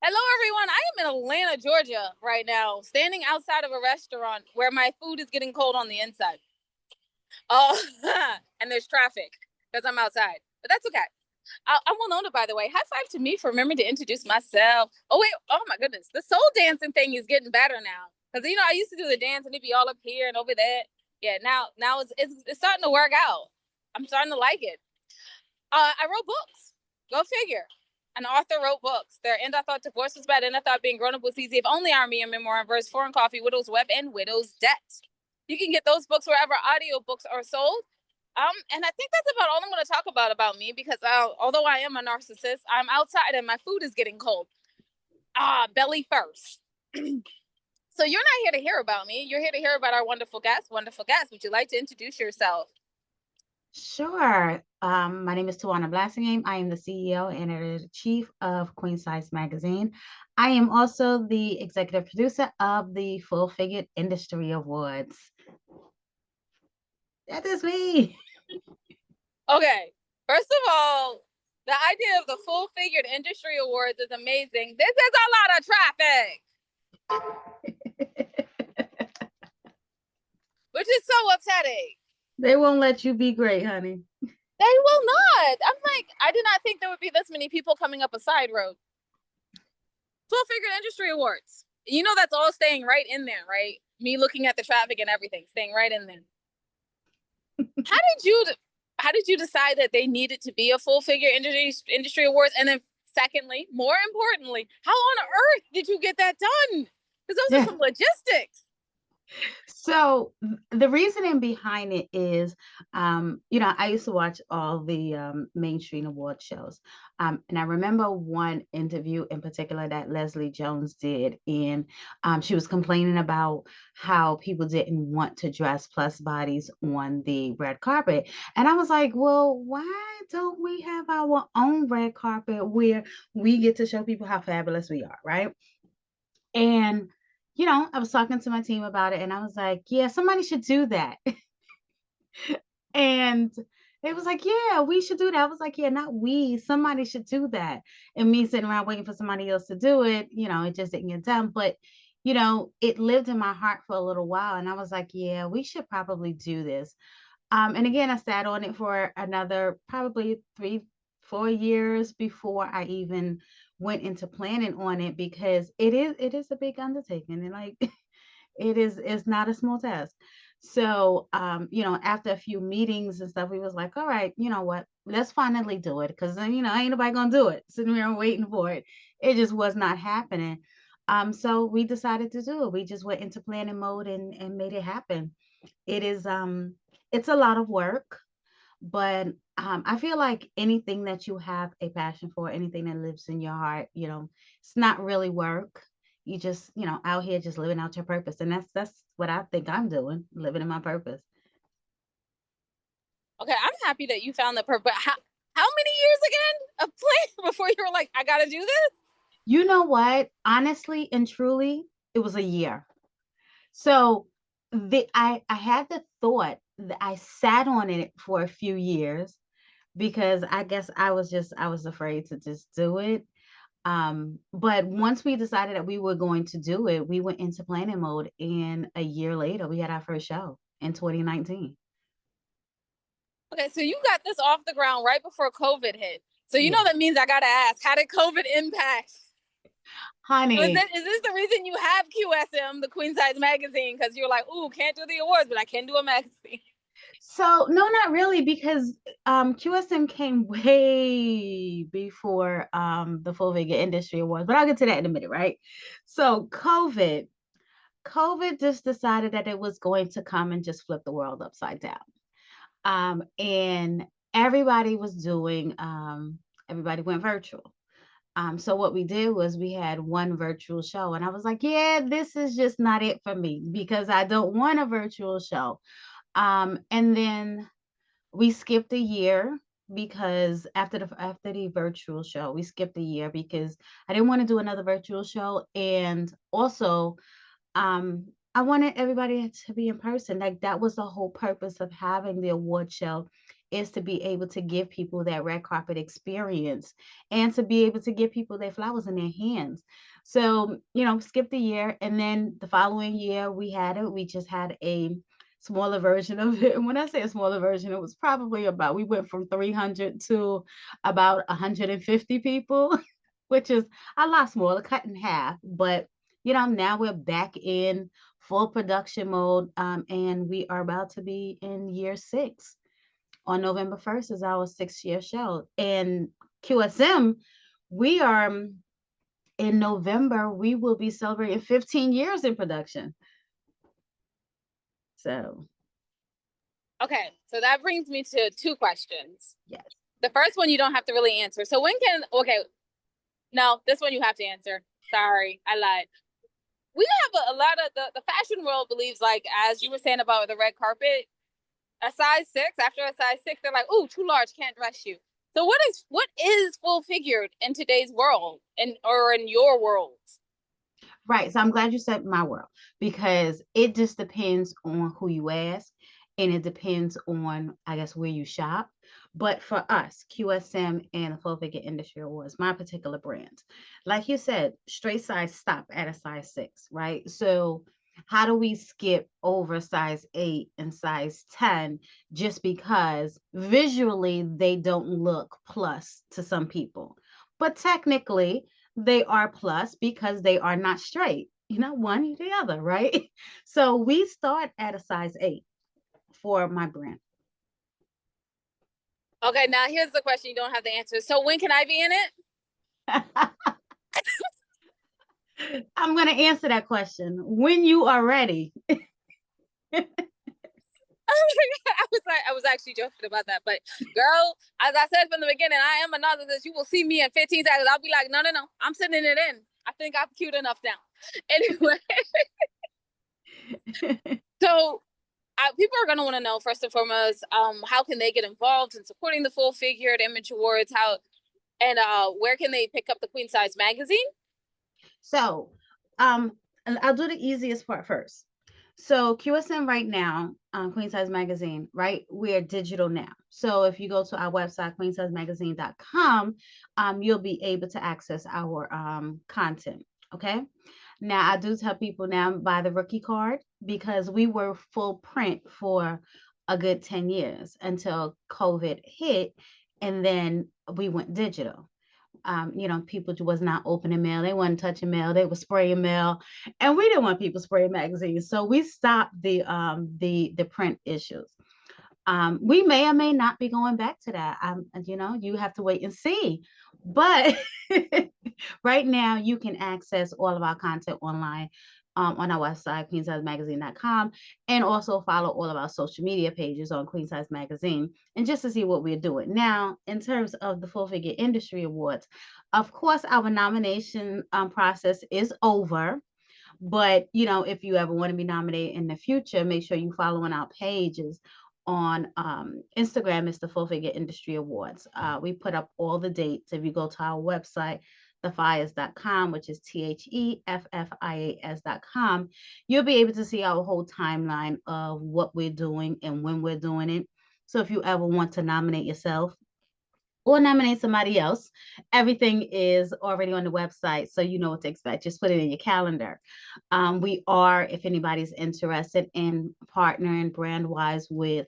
Hello, everyone. I am in Atlanta, Georgia right now, standing outside of a restaurant where my food is getting cold on the inside. Oh, and there's traffic because I'm outside, but that's okay. I'm well known, by the way. High five to me for remembering to introduce myself. Oh, wait. Oh, my goodness. The soul dancing thing is getting better now. Because, I used to do the dance and it'd be all up here and over there. Yeah, now it's starting to work out. I'm starting to like it. I wrote books. Go figure. An author wrote books. Their end I thought divorce was bad, and I thought being grown up was easy. If only Army and Memoir and Verse, Foreign Coffee, Widow's Web, and Widow's Debt. You can get those books wherever audiobooks are sold. And I think that's about all I'm going to talk about me because although I am a narcissist, I'm outside and my food is getting cold. Belly first. So you're not here to hear about me. You're here to hear about our wonderful guest. Wonderful guest. Would you like to introduce yourself? Sure. My name is Tawana Blassingame. I am the CEO and editor-in-chief of Queen Size Magazine. I am also the executive producer of the Full Figured Industry Awards. That is me. Okay. First of all, the idea of the Full Figured Industry Awards is amazing. This is a lot of traffic, which is so upsetting. They won't let you be great, honey. They will not. I'm like, I did not think there would be this many people coming up a side road. Full Figured Industry Awards. That's all staying right in there, right? Me looking at the traffic and everything, staying right in there. How did you how did you decide that they needed to be a Full Figure industry awards? And then secondly, more importantly, how on earth did you get that done? Because those are some logistics. So the reasoning behind it is, I used to watch all the mainstream award shows. And I remember one interview in particular that Leslie Jones did. And she was complaining about how people didn't want to dress plus bodies on the red carpet. And I was like, well, why don't we have our own red carpet where we get to show people how fabulous we are, right? And I was talking to my team about it and I was like, yeah, somebody should do that. And it was like, yeah, we should do that. I was like, yeah, not we, somebody should do that. And me sitting around waiting for somebody else to do it, it just didn't get done. But, it lived in my heart for a little while. And I was like, yeah, we should probably do this. And again, I sat on it for another probably 3, 4 years before I even went into planning on it because it is a big undertaking and like it's not a small task. So after a few meetings and stuff, we was like, all right, you know what, let's finally do it. Cause ain't nobody gonna do it. Sitting here and waiting for it. It just was not happening. So we decided to do it. We just went into planning mode and made it happen. It's a lot of work, but I feel like anything that you have a passion for, anything that lives in your heart, it's not really work. You just, out here just living out your purpose. And that's what I think I'm doing, living in my purpose. Okay, I'm happy that you found the purpose. How many years again of playing before you were like, I gotta do this? You know what? Honestly and truly, it was a year. So I had the thought that I sat on it for a few years because I guess I was afraid to just do it. But once we decided that we were going to do it, we went into planning mode, and a year later, we had our first show in 2019. Okay, so you got this off the ground right before COVID hit. So Yeah, that means I gotta ask, how did COVID impact? honey. Is this the reason you have QSM, the Queen Size Magazine? Because you're like, ooh, can't do the awards, but I can do a magazine. So no, not really, because QSM came way before the Full Figure Industry Awards, but I'll get to that in a minute, right? So COVID just decided that it was going to come and just flip the world upside down. And everybody was doing everybody went virtual. So what we did was we had one virtual show, and I was like, yeah, this is just not it for me because I don't want a virtual show. And then we skipped a year because after the virtual show, we skipped a year because I didn't want to do another virtual show, and also I wanted everybody to be in person. Like that was the whole purpose of having the award show is to be able to give people that red carpet experience and to be able to give people their flowers in their hands. So, skip the year. And then the following year, we just had a smaller version of it. And when I say a smaller version, it was probably about, we went from 300 to about 150 people, which is a lot smaller, cut in half. But, now we're back in full production mode. And we are about to be in year 6. On November 1st is our 6-year show. And QSM, we are in November, we will be celebrating 15 years in production. So, Okay, so that brings me to 2 questions. yes. The first one you don't have to really answer. So when can okay, no, this one you have to answer. Sorry, I lied. We have a lot of the fashion world believes, like, as you were saying about the red carpet, a size 6, after a size 6, they're like, "Ooh, too large, can't dress you." So what is full figured in today's world, or in your world? Right. So I'm glad you said my world because it just depends on who you ask and it depends on, I guess, where you shop. But for us, QSM and the Full Figure Industry Awards, my particular brand, like you said, straight size stop at a size 6, right? So how do we skip over size 8 and size 10 just because visually they don't look plus to some people? But technically, they are plus because they are not straight, one or the other, right? So we start at a size 8 for my brand. Okay, now here's the question you don't have the answer. So when can I be in it? I'm going to answer that question when you are ready. I was actually joking about that, but girl, as I said from the beginning, I am another that you will see me in 15 seconds. I'll be like, no, no, no, I'm sending it in. I think I'm cute enough now. Anyway, so people are going to want to know, first and foremost, how can they get involved in supporting the Full Figured Image Awards? Where can they pick up the Queen Size magazine? So, I'll do the easiest part first. So QSM right now, Queen Size Magazine, right? We're digital now. So if you go to our website, queensizemagazine.com, you'll be able to access our content. Okay. Now I do tell people now buy the rookie card because we were full print for a good 10 years until COVID hit, and then we went digital. People was not opening mail. They wasn't touching mail. They were spraying mail, and we didn't want people spraying magazines. So we stopped the print issues. We may or may not be going back to that. You have to wait and see. But right now, you can access all of our content online on our website, queensizemagazine.com, and also follow all of our social media pages on Queen Size Magazine, and just to see what we're doing. Now, in terms of the Full Figure Industry Awards, of course, our nomination process is over. But, if you ever want to be nominated in the future, make sure you follow on our pages on Instagram. It's the Full Figure Industry Awards. We put up all the dates. If you go to our website, theffias.com, which is THEFFIAS.com, you'll be able to see our whole timeline of what we're doing and when we're doing it. So if you ever want to nominate yourself or nominate somebody else, everything is already on the website, so you know what to expect. Just put it in your calendar. We are, if anybody's interested in partnering brand wise with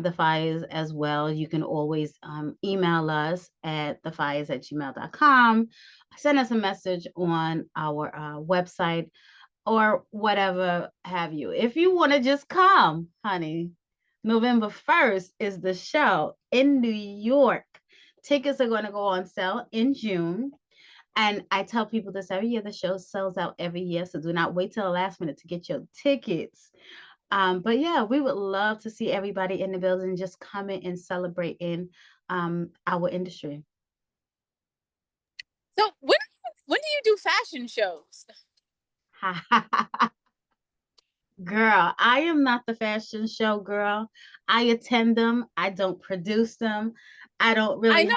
the Fires as well, you can always email us at thefires@gmail.com, send us a message on our website, or whatever have you. If you want to just come, honey, November 1st is the show in New York. Tickets are going to go on sale in June. And I tell people this every year, the show sells out every year. So do not wait till the last minute to get your tickets. But yeah, we would love to see everybody in the building just coming and celebrating our industry. So when do you do fashion shows? Girl, I am not the fashion show girl. I attend them. I don't produce them. I don't really have a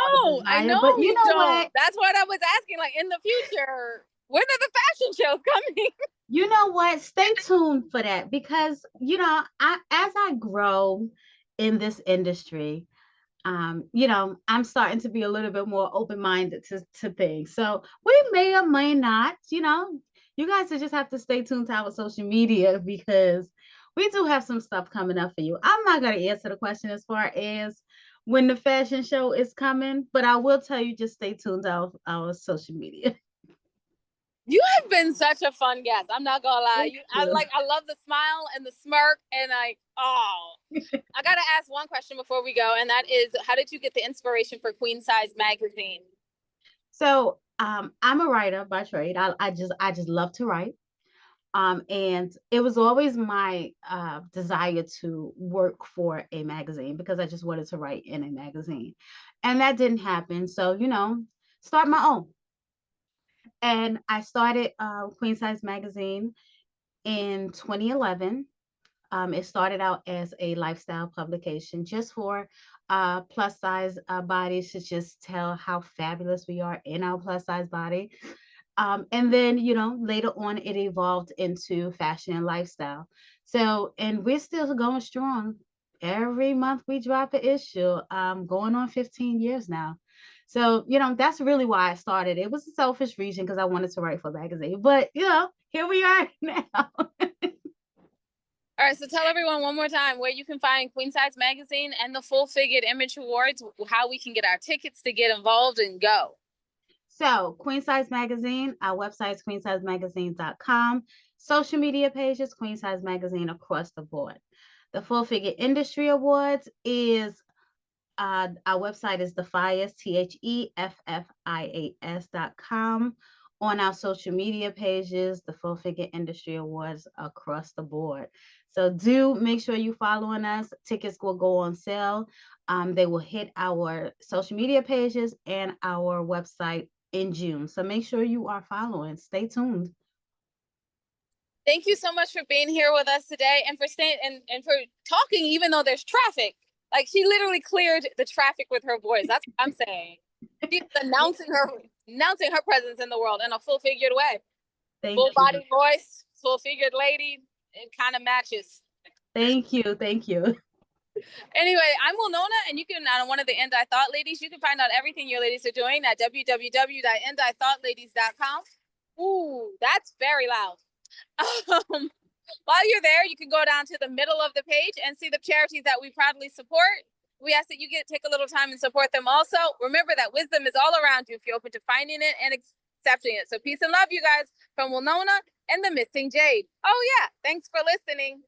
I desire. know But you you know don't. what? That's what I was asking. Like, in the future, when are the fashion shows coming? You know what? Stay tuned for that because as I grow in this industry, I'm starting to be a little bit more open-minded to things. So we may or may not, you guys will just have to stay tuned to our social media because we do have some stuff coming up for you. I'm not going to answer the question as far as when the fashion show is coming, but I will tell you just stay tuned to our social media. You have been such a fun guest. I'm not gonna lie. Thank I you. love the smile and the smirk, and I gotta ask one question before we go, and that is, how did you get the inspiration for Queen Size Magazine? So I'm a writer by trade. I just love to write. And it was always my desire to work for a magazine because I just wanted to write in a magazine. And that didn't happen. So, start my own. And I started Queen Size Magazine in 2011. It started out as a lifestyle publication just for plus size bodies to just tell how fabulous we are in our plus size body. And then, later on, it evolved into fashion and lifestyle. So, and we're still going strong. Every month we drop an issue, going on 15 years now. So, that's really why I started. It was a selfish reason because I wanted to write for a magazine. But, here we are now. All right, so tell everyone one more time where you can find Queen Size Magazine and the Full Figured Image Awards, how we can get our tickets to get involved and go. So, Queen Size Magazine, our website is queensizemagazine.com. Social media pages, Queen Size Magazine across the board. The Full Figure Industry Awards is our website is theffias.com. On our social media pages, the Full Figure Industry Awards across the board. So do make sure you following us. Tickets will go on sale. They will hit our social media pages and our website in June. So make sure you are following. Stay tuned. Thank you so much for being here with us today and for staying and for talking, even though there's traffic. Like, she literally cleared the traffic with her voice. That's what I'm saying. She's announcing her presence in the world in a full figured way. Full Thank you. body voice, full figured lady. It kind of matches. Thank you. Thank you. Anyway, I'm Winona, and you can, on one of the End I Thought ladies, you can find out everything your ladies are doing at www.endithoughladies.com. Ooh, that's very loud. While you're there, you can go down to the middle of the page and see the charities that we proudly support. We ask that you take a little time and support them also. Remember that wisdom is all around you if you're open to finding it and accepting it. So peace and love, you guys, from Winona and the Missing Jade. Oh, yeah. Thanks for listening.